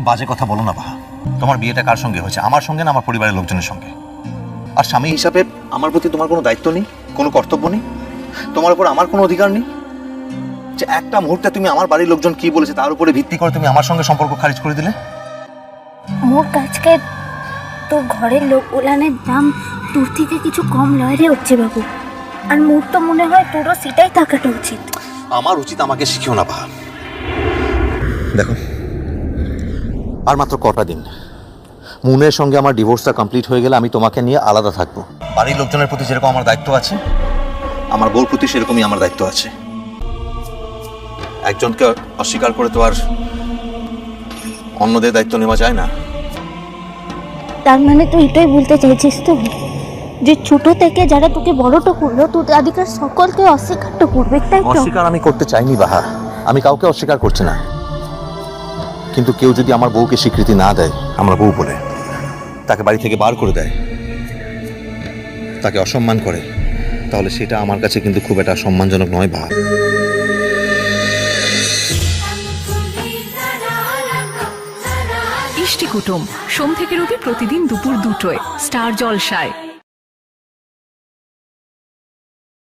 বাজে কথা বলো না বাহা। তোমার বিয়েটা কার সঙ্গে হয়েছে? আমার সঙ্গে না আমার পরিবারের লোকজনের সঙ্গে? আর স্বামী হিসাবে আমার প্রতি তোমার কোনো দায়িত্ব নেই, কোনো কর্তব্য নেই? তোমার উপর আমার কোনো অধিকার নেই যে একটা মুহূর্তে তুমি আমার বাড়ির লোকজন কি বলেছে তার উপরে ভিত্তি করে তুমি আমার সঙ্গে সম্পর্ক খারিজ করে দিলে? মোর কাছকে তোর ঘরের লোক ওলানের দাম তোর থেকে কিছু কম লয় রে হচ্ছে বাবু। আর মোর তো মনে হয় তোরও সেটাই থাকাটা উচিত। আমার উচিত আমাকে শিখিও না বাহা। দেখো, আর মাত্র কটা দিন, মুনের সঙ্গে আমার ডিভোর্সটা কমপ্লিট হয়ে গেলে আমি তোমাকে নিয়ে আলাদা থাকবো। বাড়ির লোকজনের প্রতি যেরকম আমার দায়িত্ব আছে, আমার বউর প্রতি সেরকমই আমার দায়িত্ব আছে। একজনকে অস্বীকার করে তো আর অন্যদের দায়িত্ব নেওয়া যায় না। তার মানে তুই এটাই বলতে চাইছিস তো যে ছোট থেকে যারা তোকে বড়টা করলো তোর দাদিকার সকলকে অস্বীকারটা করবে, তাই তো? অস্বীকার আমি করতে চাইনি বাহা, আমি কাউকে অস্বীকার করছি না। কিন্তু কেউ যদি আমার বউকে স্বীকৃতি না দেয় আমার বউ বলে, তাকে বাড়ি থেকে বার করে দেয়, তাকে অসম্মান করে, তাহলে সেটা আমার কাছে কিন্তু খুব একটা সম্মানজনক নয় বাহা। ইষ্টি কুটুম সোম থেকে রবি প্রতিদিন দুপুর 2টোয় স্টার জলসায়।